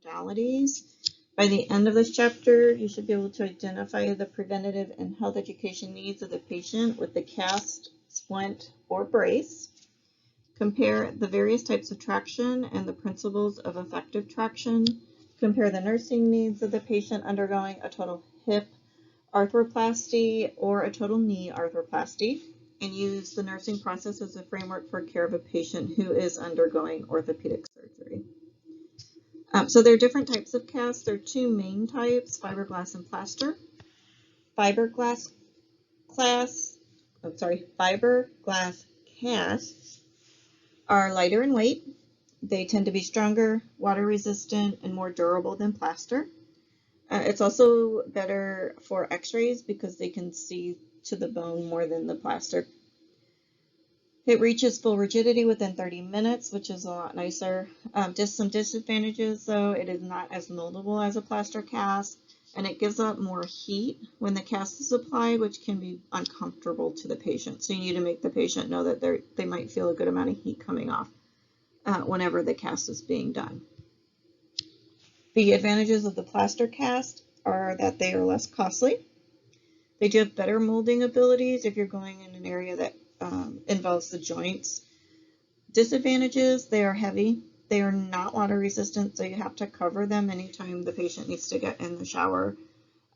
modalities. By the end of this chapter, you should be able to identify the preventative and health education needs of the patient with the cast, splint, or brace. Compare the various types of traction and the principles of effective traction. Compare the nursing needs of the patient undergoing a total hip arthroplasty or a total knee arthroplasty, and use the nursing process as a framework for care of a patient who is undergoing orthopedic surgery. So there are different types of casts. There are two main types, fiberglass and plaster. Fiberglass casts are lighter in weight. They tend to be stronger, water resistant, and more durable than plaster. It's also better for x-rays because they can see to the bone more than the plaster. It reaches full rigidity within 30 minutes, which is a lot nicer. Just some disadvantages though, it is not as moldable as a plaster cast, and it gives up more heat when the cast is applied, which can be uncomfortable to the patient. So you need to make the patient know that they might feel a good amount of heat coming off whenever the cast is being done. The advantages of the plaster cast are that they are less costly. They do have better molding abilities if you're going in an area that involves the joints. Disadvantages, they are heavy. They are not water resistant, so you have to cover them anytime the patient needs to get in the shower.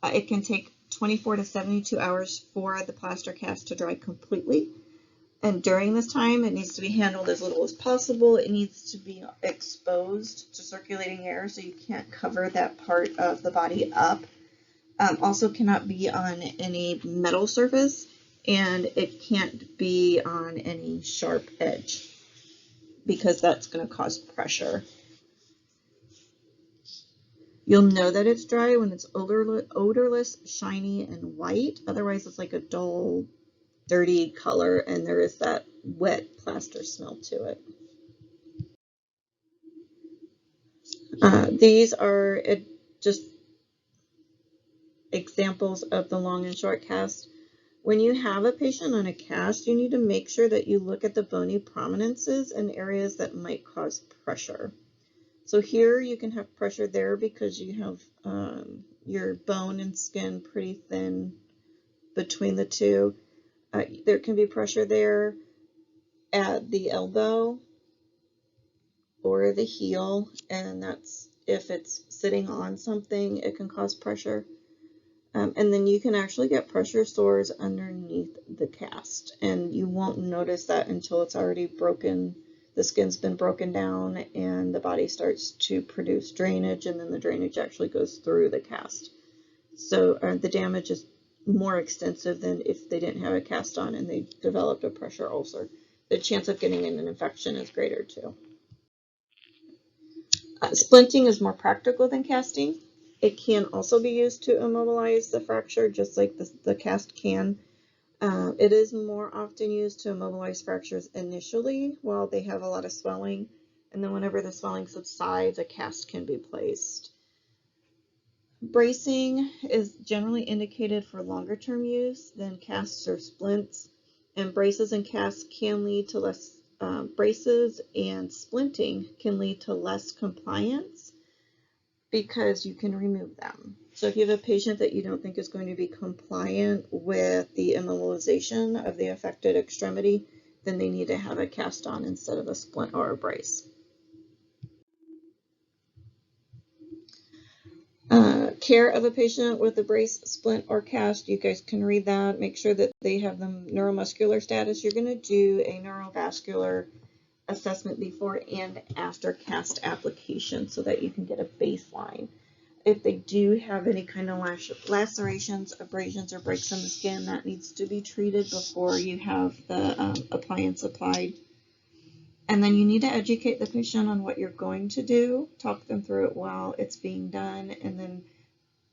It can take 24 to 72 hours for the plaster cast to dry completely. And during this time, it needs to be handled as little as possible. It needs to be exposed to circulating air, so you can't cover that part of the body up. Also cannot be on any metal surface, and it can't be on any sharp edge because that's going to cause pressure. You'll know that it's dry when it's odorless, shiny, and white. Otherwise, it's like a dull, dirty color, and there is that wet plaster smell to it. These are just examples of the long and short cast. When you have a patient on a cast, you need to make sure that you look at the bony prominences and areas that might cause pressure. So here you can have pressure there because you have your bone and skin pretty thin between the two. There can be pressure there at the elbow or the heel, and that's if it's sitting on something, it can cause pressure. And then you can actually get pressure sores underneath the cast, and you won't notice that until it's already broken. The skin's been broken down and the body starts to produce drainage, and then the drainage actually goes through the cast. So the damage is more extensive than if they didn't have a cast on and they developed a pressure ulcer. The chance of getting an infection is greater too. Splinting is more practical than casting. It can also be used to immobilize the fracture, just like the cast can. It is more often used to immobilize fractures initially while they have a lot of swelling, and then whenever the swelling subsides, a cast can be placed. Bracing is generally indicated for longer term use than casts or splints, and braces and casts can lead to less braces, and splinting can lead to less compliance because you can remove them. So if you have a patient that you don't think is going to be compliant with the immobilization of the affected extremity, then they need to have a cast on instead of a splint or a brace. Care of a patient with a brace, splint, or cast, you guys can read that. Make sure that they have the neuromuscular status. You're going to do a neurovascular assessment before and after cast application so that you can get a baseline. If they do have any kind of lacerations, abrasions, or breaks in the skin, that needs to be treated before you have the appliance applied. And then you need to educate the patient on what you're going to do, talk them through it while it's being done, and then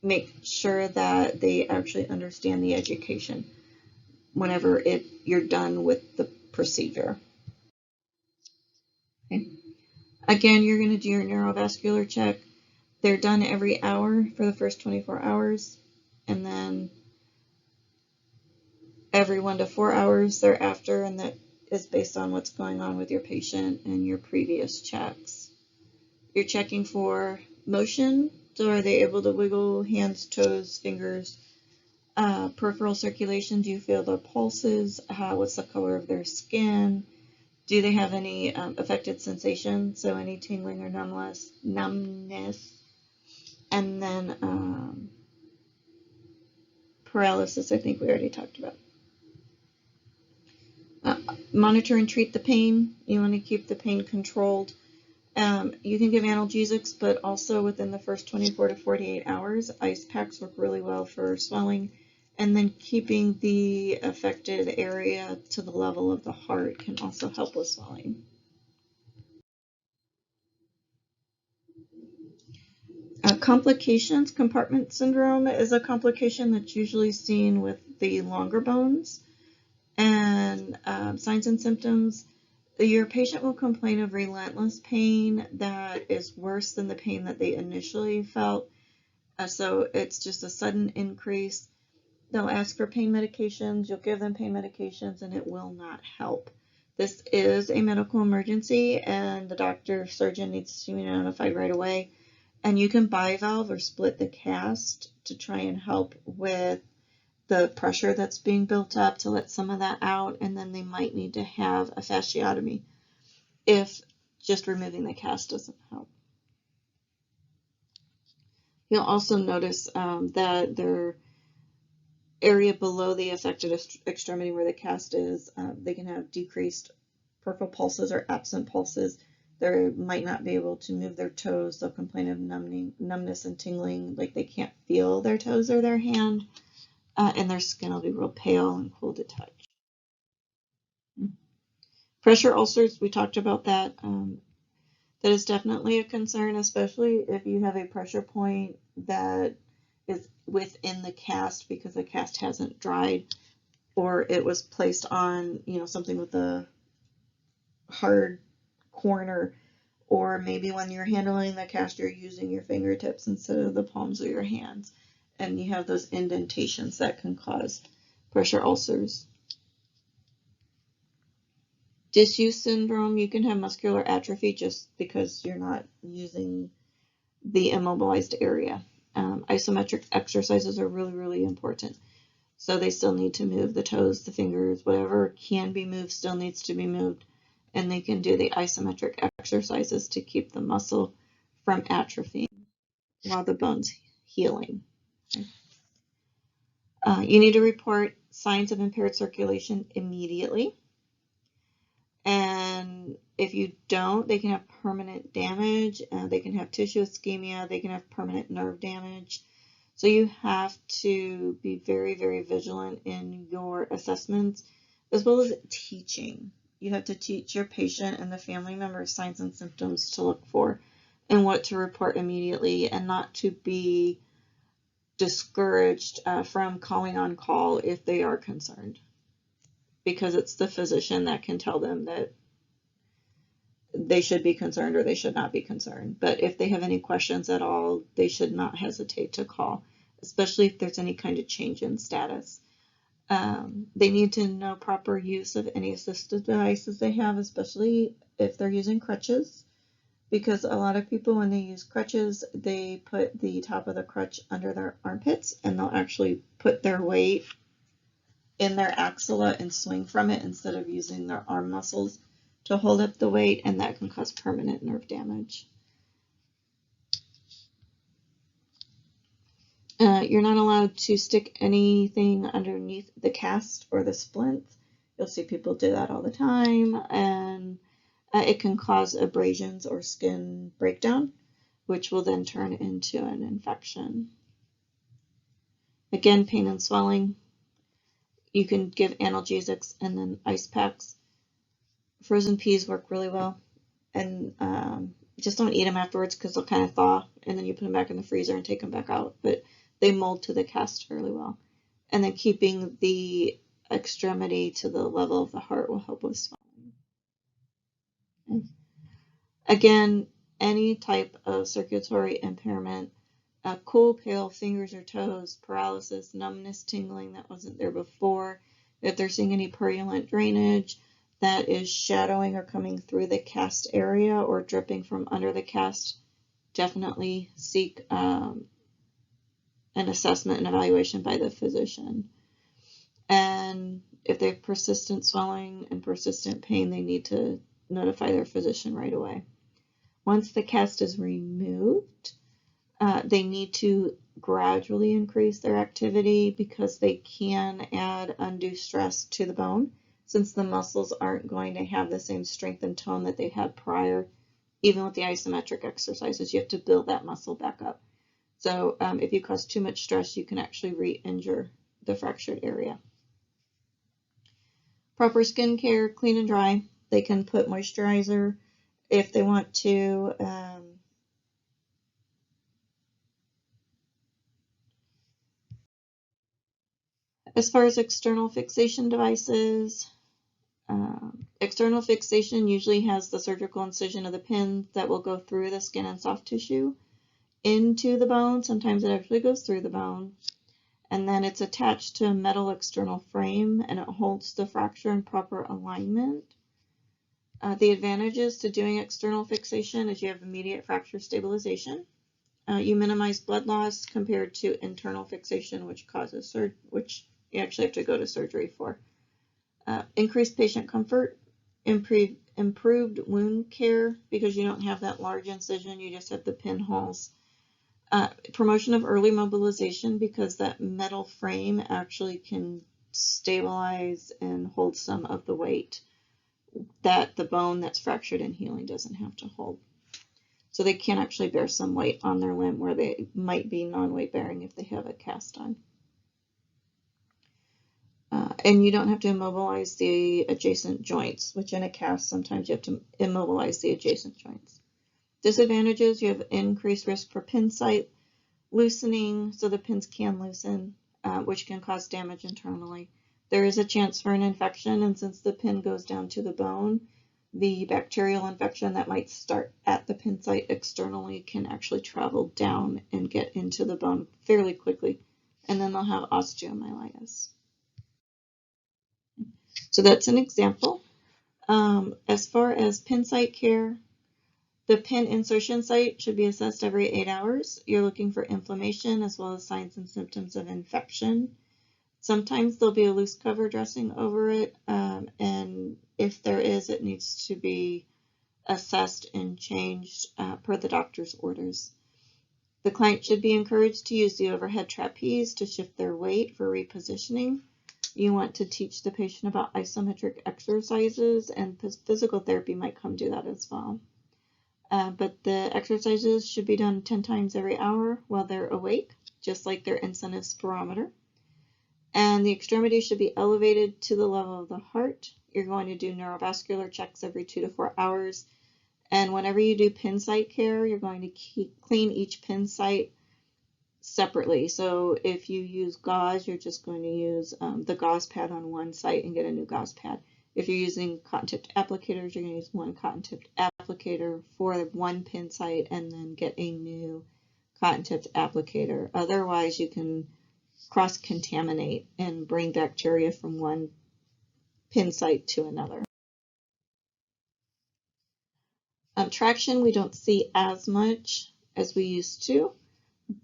make sure that they actually understand the education whenever you're done with the procedure. Okay. Again, you're going to do your neurovascular check. They're done every hour for the first 24 hours, and then every 1 to 4 hours thereafter, and that is based on what's going on with your patient and your previous checks. You're checking for motion. So are they able to wiggle hands, toes, fingers? Peripheral circulation, do you feel their pulses? What's the color of their skin? Do they have any affected sensation? So any tingling or numbness. And then paralysis, I think we already talked about. Monitor and treat the pain. You want to keep the pain controlled. You can give analgesics, but also within the first 24 to 48 hours, ice packs work really well for swelling. And then keeping the affected area to the level of the heart can also help with swelling. Complications, compartment syndrome is a complication that's usually seen with the longer bones. And signs and symptoms, your patient will complain of relentless pain that is worse than the pain that they initially felt. So it's just a sudden increase. They'll ask for pain medications, you'll give them pain medications, and it will not help. This is a medical emergency, and the doctor or surgeon needs to be notified right away. And you can bivalve or split the cast to try and help with the pressure that's being built up to let some of that out, and then they might need to have a fasciotomy if just removing the cast doesn't help. You'll also notice that their area below the affected extremity where the cast is, they can have decreased peripheral pulses or absent pulses. They might not be able to move their toes. They'll complain of numbness and tingling, like they can't feel their toes or their hand, and their skin will be real pale and cool to touch. Pressure ulcers, we talked about that. That is definitely a concern, especially if you have a pressure point that is within the cast because the cast hasn't dried, or it was placed on, something with a hard corner, or maybe when you're handling the cast, you're using your fingertips instead of the palms of your hands, and you have those indentations that can cause pressure ulcers. Disuse syndrome, you can have muscular atrophy just because you're not using the immobilized area. Isometric exercises are really, really important. So they still need to move the toes, the fingers, whatever can be moved still needs to be moved. And they can do the isometric exercises to keep the muscle from atrophying while the bone's healing. Okay. You need to report signs of impaired circulation immediately. And if you don't, they can have permanent damage. They can have tissue ischemia. They can have permanent nerve damage. So you have to be very, very vigilant in your assessments, as well as teaching. You have to teach your patient and the family members signs and symptoms to look for and what to report immediately, and not to be discouraged from calling on call if they are concerned, because it's the physician that can tell them that they should be concerned or they should not be concerned. But if they have any questions at all, they should not hesitate to call, especially if there's any kind of change in status. They need to know proper use of any assistive devices they have, especially if they're using crutches, because a lot of people, when they use crutches, they put the top of the crutch under their armpits, and they'll actually put their weight in their axilla and swing from it instead of using their arm muscles to hold up the weight, and that can cause permanent nerve damage. You're not allowed to stick anything underneath the cast or the splint. You'll see people do that all the time, and it can cause abrasions or skin breakdown, which will then turn into an infection. Again, pain and swelling. You can give analgesics and then ice packs. Frozen peas work really well, and just don't eat them afterwards because they'll kind of thaw, and then you put them back in the freezer and take them back out. But they mold to the cast fairly well. And then keeping the extremity to the level of the heart will help with swelling. Okay. Again, any type of circulatory impairment, cool, pale fingers or toes, paralysis, numbness, tingling that wasn't there before, if they're seeing any purulent drainage that is shadowing or coming through the cast area or dripping from under the cast definitely seek an assessment and evaluation by the physician. And if they have persistent swelling and persistent pain, they need to notify their physician right away. Once the cast is removed, they need to gradually increase their activity because they can add undue stress to the bone, since the muscles aren't going to have the same strength and tone that they had prior. Even with the isometric exercises, you have to build that muscle back up. So if you cause too much stress, you can actually re-injure the fractured area. Proper skin care, clean and dry. They can put moisturizer if they want to. As far as external fixation devices, external fixation usually has the surgical incision of the pin that will go through the skin and soft tissue into the bone. Sometimes it actually goes through the bone. And then it's attached to a metal external frame and it holds the fracture in proper alignment. The advantages to doing external fixation is you have immediate fracture stabilization. You minimize blood loss compared to internal fixation, which you actually have to go to surgery for. Increased patient comfort, improved wound care because you don't have that large incision, you just have the pinholes. Promotion of early mobilization because that metal frame actually can stabilize and hold some of the weight that the bone that's fractured and healing doesn't have to hold. So they can actually bear some weight on their limb where they might be non-weight bearing if they have a cast on. And you don't have to immobilize the adjacent joints, which in a cast sometimes you have to immobilize the adjacent joints. Disadvantages, you have increased risk for pin site loosening, so the pins can loosen, which can cause damage internally. There is a chance for an infection, and since the pin goes down to the bone, the bacterial infection that might start at the pin site externally can actually travel down and get into the bone fairly quickly, and then they'll have osteomyelitis. So that's an example. As far as pin site care, the pin insertion site should be assessed every 8 hours. You're looking for inflammation as well as signs and symptoms of infection. Sometimes there'll be a loose cover dressing over it, and if there is, it needs to be assessed and changed per the doctor's orders. The client should be encouraged to use the overhead trapeze to shift their weight for repositioning. You want to teach the patient about isometric exercises, and physical therapy might come do that as well. But the exercises should be done 10 times every hour while they're awake, just like their incentive spirometer. And the extremities should be elevated to the level of the heart. You're going to do neurovascular checks every 2 to 4 hours. And whenever you do pin site care, you're going to clean each pin site separately. So if you use gauze, you're just going to use the gauze pad on one site and get a new gauze pad. If you're using cotton-tipped applicators, you're going to use one cotton-tipped applicator for one pin site and then get a new cotton-tipped applicator. Otherwise, you can cross-contaminate and bring bacteria from one pin site to another. Traction, we don't see as much as we used to,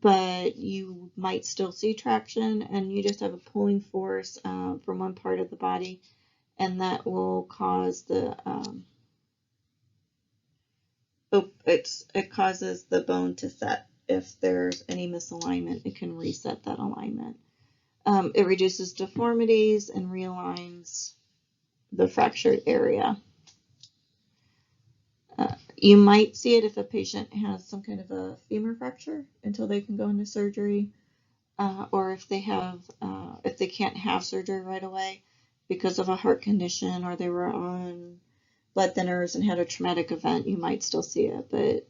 but you might still see traction, and you just have a pulling force from one part of the body, and that will cause the it causes the bone to set. If there's any misalignment, it can reset that alignment. It reduces deformities and realigns the fractured area. You might see it if a patient has some kind of a femur fracture until they can go into surgery, or if they can't have surgery right away because of a heart condition, or they were on blood thinners and had a traumatic event. You might still see it, but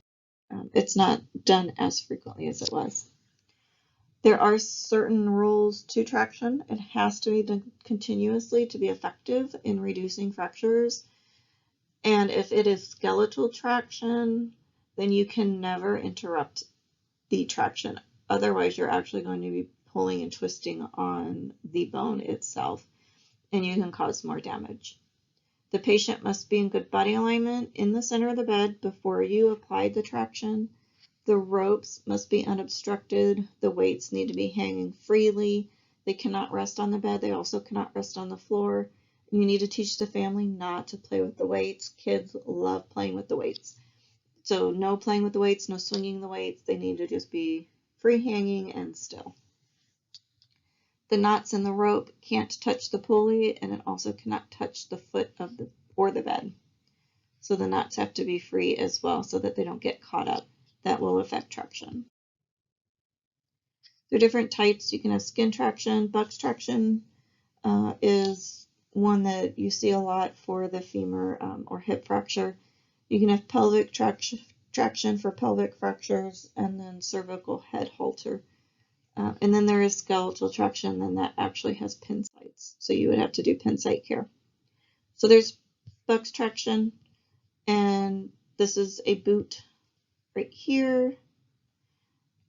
it's not done as frequently as it was. There are certain rules to traction. It has to be done continuously to be effective in reducing fractures. And if it is skeletal traction, then you can never interrupt the traction. Otherwise, you're actually going to be pulling and twisting on the bone itself, and you can cause more damage. The patient must be in good body alignment in the center of the bed before you apply the traction. The ropes must be unobstructed. The weights need to be hanging freely. They cannot rest on the bed. They also cannot rest on the floor. You need to teach the family not to play with the weights. Kids love playing with the weights. So no playing with the weights, no swinging the weights. They need to just be free hanging and still. The knots in the rope can't touch the pulley, and it also cannot touch the foot of the bed. So the knots have to be free as well so that they don't get caught up. That will affect traction. There are different types. You can have skin traction. Bucks traction is one that you see a lot for the femur or hip fracture. You can have pelvic traction for pelvic fractures, and then cervical head halter. And then there is skeletal traction, and that actually has pin sites. So you would have to do pin site care. So there's Bucks traction, and this is a boot right here.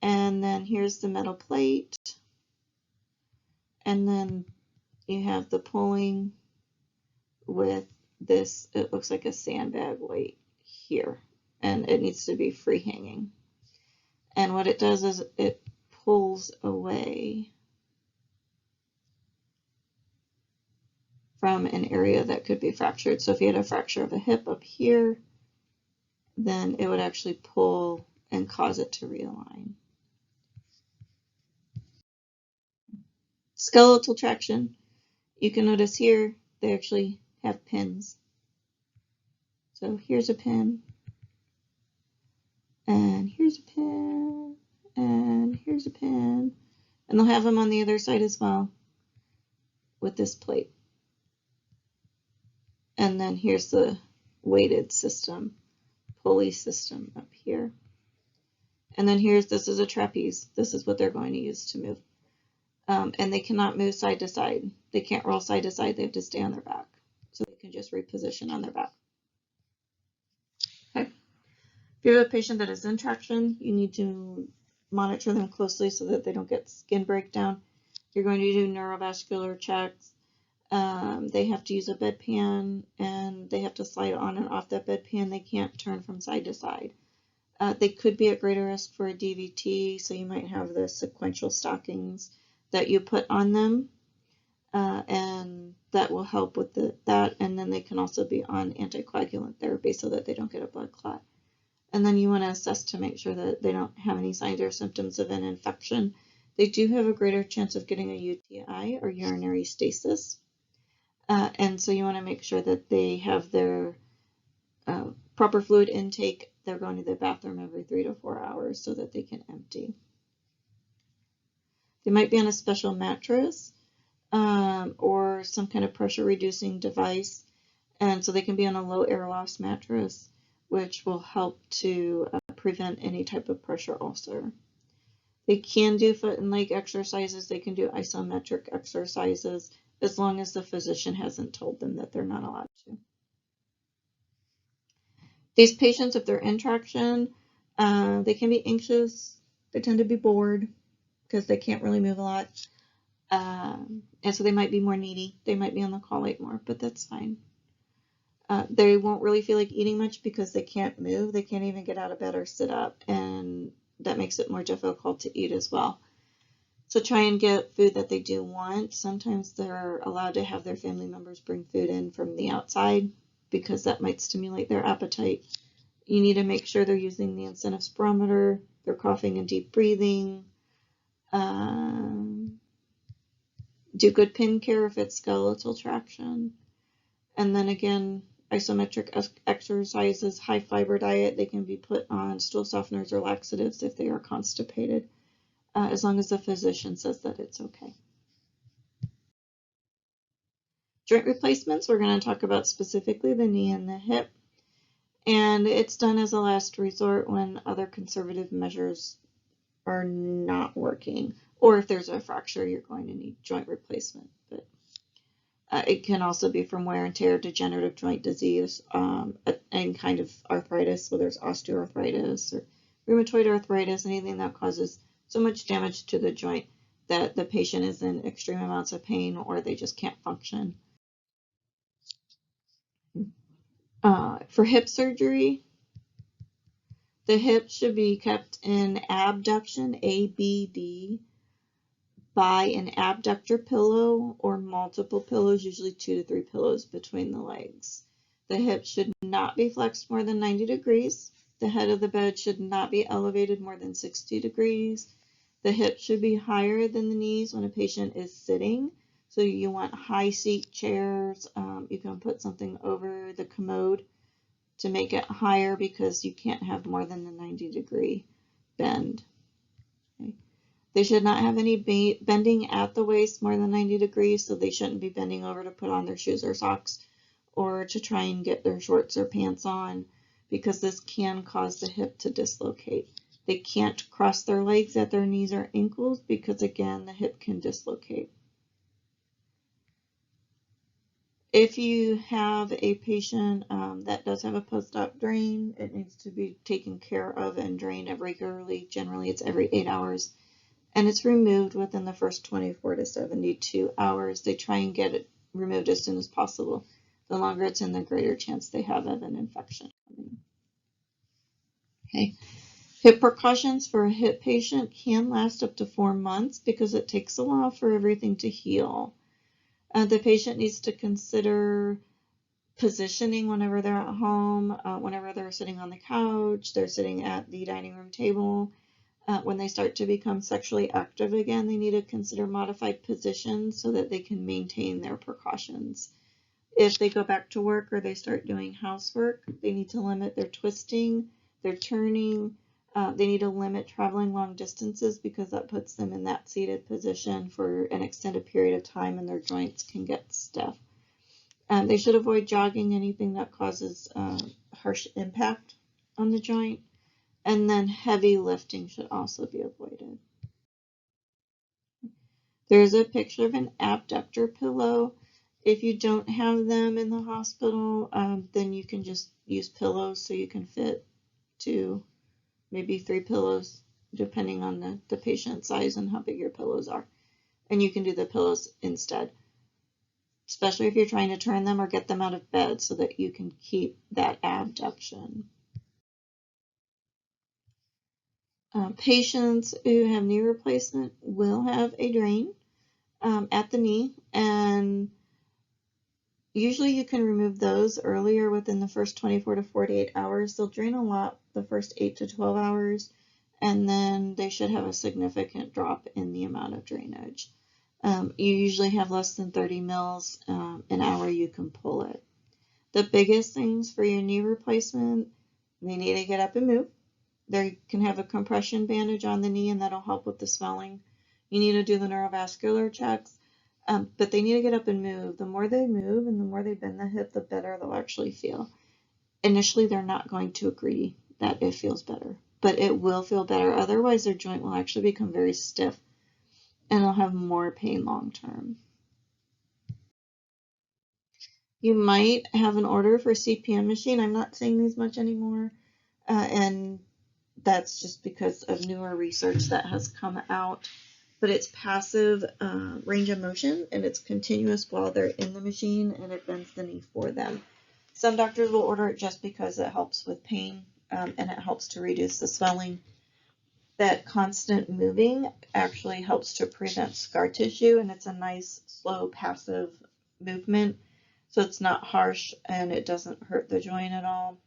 And then here's the metal plate. And then you have the pulling with this, it looks like a sandbag weight here, and it needs to be free hanging. And what it does is it pulls away from an area that could be fractured. So if you had a fracture of a hip up here, then it would actually pull and cause it to realign. Skeletal traction, you can notice here they actually have pins. So here's a pin, and here's a pin, and here's a pin, and they'll have them on the other side as well with this plate. And then here's the weighted system, pulley system up here. And then this is a trapeze. This is what they're going to use to move. And they cannot move side to side. They can't roll side to side. They have to stay on their back. So they can just reposition on their back. Okay. If you have a patient that is in traction, you need to monitor them closely so that they don't get skin breakdown. You're going to do neurovascular checks. They have to use a bedpan, and they have to slide on and off that bedpan. They can't turn from side to side. They could be at greater risk for a DVT, so you might have the sequential stockings that you put on them, and that will help with that. And then they can also be on anticoagulant therapy so that they don't get a blood clot. And then you want to assess to make sure that they don't have any signs or symptoms of an infection. They do have a greater chance of getting a UTI or urinary stasis. And so you want to make sure that they have their proper fluid intake. They're going to the bathroom every 3 to 4 hours so that they can empty. They might be on a special mattress or some kind of pressure reducing device. And so they can be on a low air loss mattress, which will help to prevent any type of pressure ulcer. They can do foot and leg exercises. They can do isometric exercises as long as the physician hasn't told them that they're not allowed to. These patients, if they're in traction, they can be anxious. They tend to be bored because they can't really move a lot. And so they might be more needy. They might be on the call light more, but that's fine. They won't really feel like eating much because they can't move. They can't even get out of bed or sit up, and that makes it more difficult to eat as well. So try and get food that they do want. Sometimes they're allowed to have their family members bring food in from the outside because that might stimulate their appetite. You need to make sure they're using the incentive spirometer, they're coughing and deep breathing. Do good pin care if it's skeletal traction. And then again, isometric exercises, high fiber diet. They can be put on stool softeners or laxatives if they are constipated, as long as the physician says that it's okay. Joint replacements, we're going to talk about specifically the knee and the hip. And it's done as a last resort when other conservative measures are not working. Or if there's a fracture, you're going to need joint replacement. But it can also be from wear and tear, degenerative joint disease, and kind of arthritis, whether it's osteoarthritis or rheumatoid arthritis, anything that causes so much damage to the joint that the patient is in extreme amounts of pain or they just can't function. For hip surgery, The hip should be kept in abduction, ABD, by an abductor pillow or multiple pillows, usually 2 to 3 pillows between the legs. The hip should not be flexed more than 90 degrees. The head of the bed should not be elevated more than 60 degrees. The hip should be higher than the knees when a patient is sitting. So you want high seat chairs. You can put something over the commode to make it higher because you can't have more than the 90-degree bend. Okay. They should not have any bending at the waist more than 90 degrees, so they shouldn't be bending over to put on their shoes or socks or to try and get their shorts or pants on, because this can cause the hip to dislocate. They can't cross their legs at their knees or ankles because, again, the hip can dislocate. If you have a patient that does have a post-op drain, it needs to be taken care of and drained regularly. Generally, it's every 8 hours, and it's removed within the first 24 to 72 hours. They try and get it removed as soon as possible. The longer it's in, the greater chance they have of an infection coming. Okay. Hip precautions for a hip patient can last up to 4 months because it takes a while for everything to heal. The patient needs to consider positioning whenever they're at home, whenever they're sitting on the couch, they're sitting at the dining room table. When they start to become sexually active again, they need to consider modified positions so that they can maintain their precautions. If they go back to work or they start doing housework, they need to limit their twisting, their turning. They need to limit traveling long distances because that puts them in that seated position for an extended period of time and their joints can get stiff. They should avoid jogging, anything that causes harsh impact on the joint. And then heavy lifting should also be avoided. There's a picture of an abductor pillow. If you don't have them in the hospital, then you can just use pillows, so you can fit 2, maybe 3 pillows, depending on the patient size and how big your pillows are. And you can do the pillows instead, especially if you're trying to turn them or get them out of bed so that you can keep that abduction. Patients who have knee replacement will have a drain at the knee, and usually you can remove those earlier within the first 24 to 48 hours. They'll drain a lot the first 8 to 12 hours, and then they should have a significant drop in the amount of drainage. You usually have less than 30 mils an hour you can pull it. The biggest things for your knee replacement, they need to get up and move. They can have a compression bandage on the knee, and that'll help with the swelling. You need to do the neurovascular checks, but they need to get up and move. The more they move and the more they bend the hip, the better they'll actually feel. Initially, they're not going to agree that it feels better, but it will feel better. Otherwise, their joint will actually become very stiff, and they'll have more pain long term. You might have an order for CPM machine. I'm not seeing these much anymore, and that's just because of newer research that has come out. But it's passive range of motion, and it's continuous while they're in the machine, and it bends the knee for them. Some doctors will order it just because it helps with pain, and it helps to reduce the swelling. That constant moving actually helps to prevent scar tissue, and it's a nice, slow, passive movement. So it's not harsh, and it doesn't hurt the joint at all.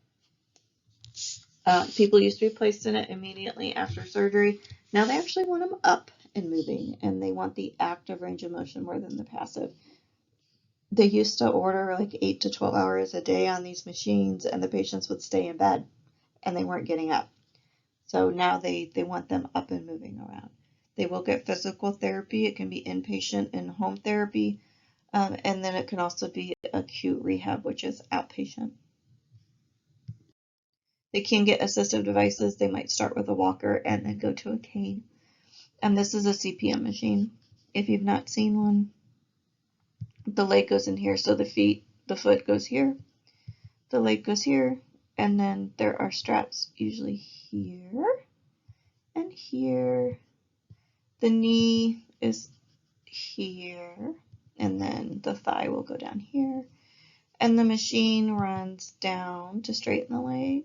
People used to be placed in it immediately after surgery. Now they actually want them up and moving, and they want the active range of motion more than the passive. They used to order like 8 to 12 hours a day on these machines, and the patients would stay in bed, and they weren't getting up. So now they want them up and moving around. They will get physical therapy. It can be inpatient and home therapy, and then it can also be acute rehab, which is outpatient. They can get assistive devices. They might start with a walker and then go to a cane. And this is a CPM machine. If you've not seen one, the leg goes in here. So the foot goes here, the leg goes here, and then there are straps usually here and here. The knee is here, and then the thigh will go down here. And the machine runs down to straighten the leg,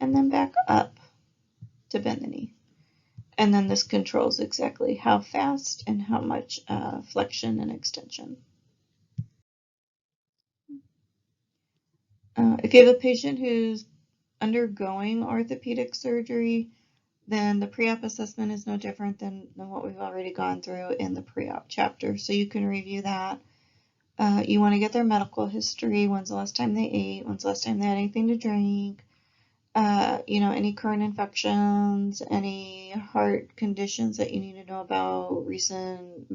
and then back up to bend the knee. And then this controls exactly how fast and how much flexion and extension. If you have a patient who's undergoing orthopedic surgery, then the pre-op assessment is no different than what we've already gone through in the pre-op chapter. So you can review that. You want to get their medical history. When's the last time they ate? When's the last time they had anything to drink? Any current infections, any heart conditions that you need to know about, recent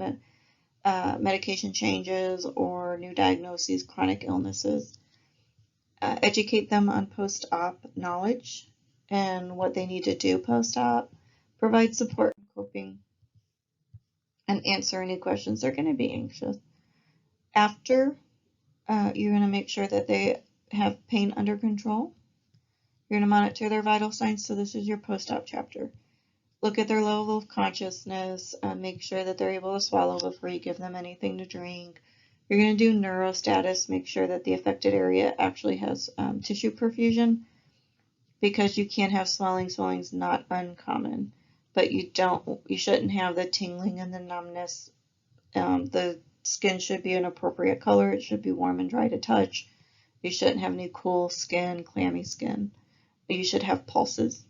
medication changes or new diagnoses, chronic illnesses. Educate them on post-op knowledge and what they need to do post-op. Provide support in coping and answer any questions. They're going to be anxious. After, you're going to make sure that they have pain under control. You're going to monitor their vital signs. So this is your post-op chapter. Look at their level of consciousness. Make sure that they're able to swallow before you give them anything to drink. You're going to do neurostatus. Make sure that the affected area actually has tissue perfusion, because you can have swelling. Swelling's not uncommon, but you shouldn't have the tingling and the numbness. The skin should be an appropriate color. It should be warm and dry to touch. You shouldn't have any cool skin, clammy skin. You should have pulses.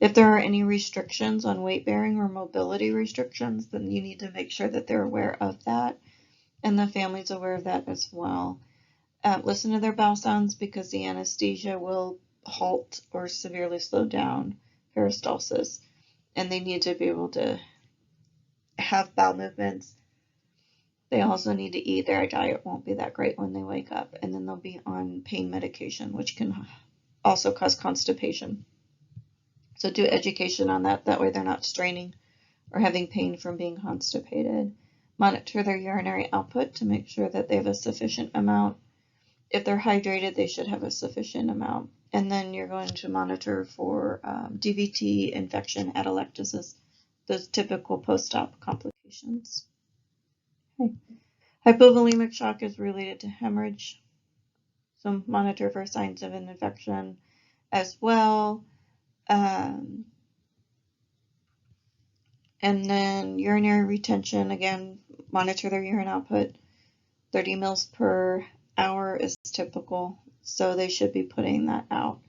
If there are any restrictions on weight bearing or mobility restrictions, then you need to make sure that they're aware of that, and the family's aware of that as well. Listen to their bowel sounds, because the anesthesia will halt or severely slow down peristalsis, and they need to be able to have bowel movements. They also need to eat. Their diet won't be that great when they wake up, and then they'll be on pain medication, which can also cause constipation. So do education on that. That way they're not straining or having pain from being constipated. Monitor their urinary output to make sure that they have a sufficient amount. If they're hydrated, they should have a sufficient amount. And then you're going to monitor for DVT, infection, atelectasis, those typical post-op complications. Okay. Hypovolemic shock is related to hemorrhage, so monitor for signs of an infection as well. And then urinary retention, again, monitor their urine output. 30 mils per hour is typical, so they should be putting that out.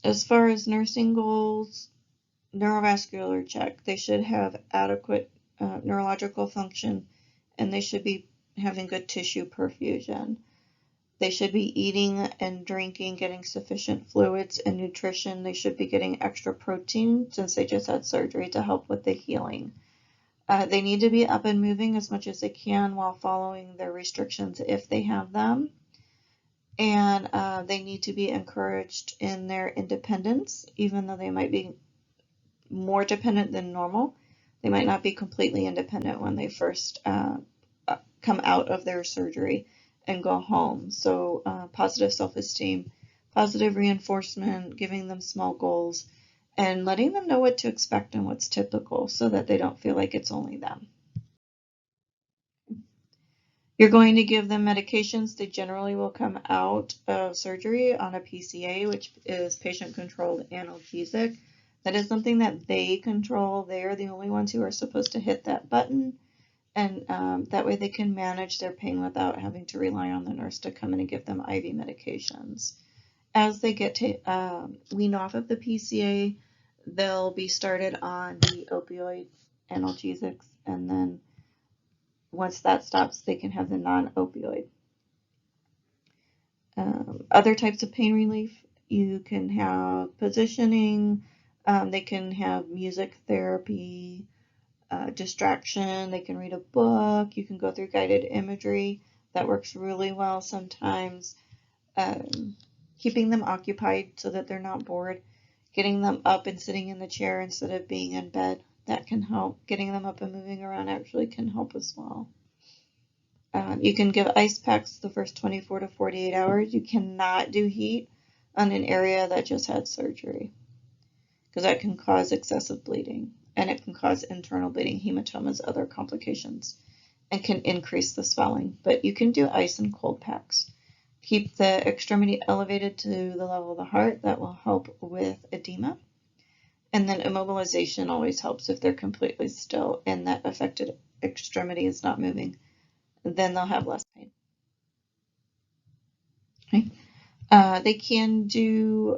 As far as nursing goals, neurovascular check. They should have adequate neurological function, and they should be having good tissue perfusion. They should be eating and drinking, getting sufficient fluids and nutrition. They should be getting extra protein since they just had surgery to help with the healing. They need to be up and moving as much as they can while following their restrictions if they have them. And they need to be encouraged in their independence, even though they might be more dependent than normal. They might not be completely independent when they first come out of their surgery and go home. So positive self-esteem, positive reinforcement, giving them small goals, and letting them know what to expect and what's typical so that they don't feel like it's only them. You're going to give them medications. They generally will come out of surgery on a PCA, which is patient-controlled analgesic. That is something that they control. They are the only ones who are supposed to hit that button. And that way they can manage their pain without having to rely on the nurse to come in and give them IV medications. As they get to wean off of the PCA, they'll be started on the opioid analgesics, and then once that stops, they can have the non-opioid. Other types of pain relief, you can have positioning, they can have music therapy, distraction, they can read a book, you can go through guided imagery. That works really well sometimes. Keeping them occupied so that they're not bored. Getting them up and sitting in the chair instead of being in bed, that can help. Getting them up and moving around actually can help as well. You can give ice packs the first 24 to 48 hours. You cannot do heat on an area that just had surgery, because that can cause excessive bleeding, and it can cause internal bleeding, hematomas, other complications. and can increase the swelling. But you can do ice and cold packs. Keep the extremity elevated to the level of the heart. That will help with edema. And then immobilization always helps if they're completely still and that affected extremity is not moving. Then they'll have less pain. Okay. They can do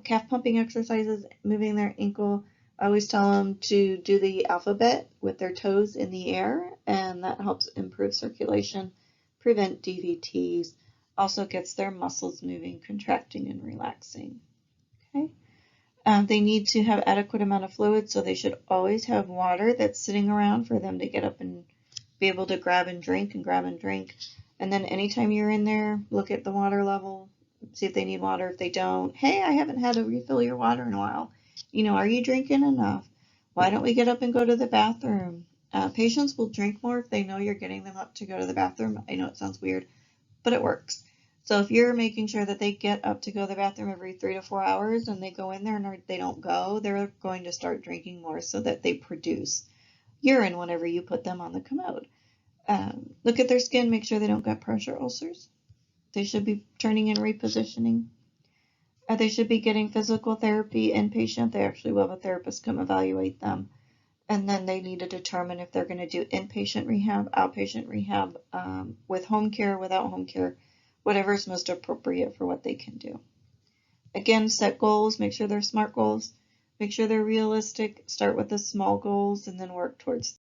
calf pumping exercises, moving their ankle. I always tell them to do the alphabet with their toes in the air, and that helps improve circulation, prevent DVTs, also gets their muscles moving, contracting, and relaxing. Okay. They need to have adequate amount of fluid, so they should always have water that's sitting around for them to get up and be able to grab and drink and grab and drink. And then anytime you're in there, look at the water level, see if they need water. If they don't, hey, I haven't had to refill your water in a while. Are you drinking enough? Why don't we get up and go to the bathroom? Patients will drink more if they know you're getting them up to go to the bathroom. I know it sounds weird, but it works. So if you're making sure that they get up to go to the bathroom every 3 to 4 hours and they go in there and they don't go, they're going to start drinking more so that they produce urine whenever you put them on the commode. Look at their skin, make sure they don't got pressure ulcers. They should be turning and repositioning. They should be getting physical therapy inpatient. They actually will have a therapist come evaluate them. And then they need to determine if they're going to do inpatient rehab, outpatient rehab, with home care, without home care, whatever is most appropriate for what they can do. Again, set goals, make sure they're SMART goals, make sure they're realistic, start with the small goals and then work towards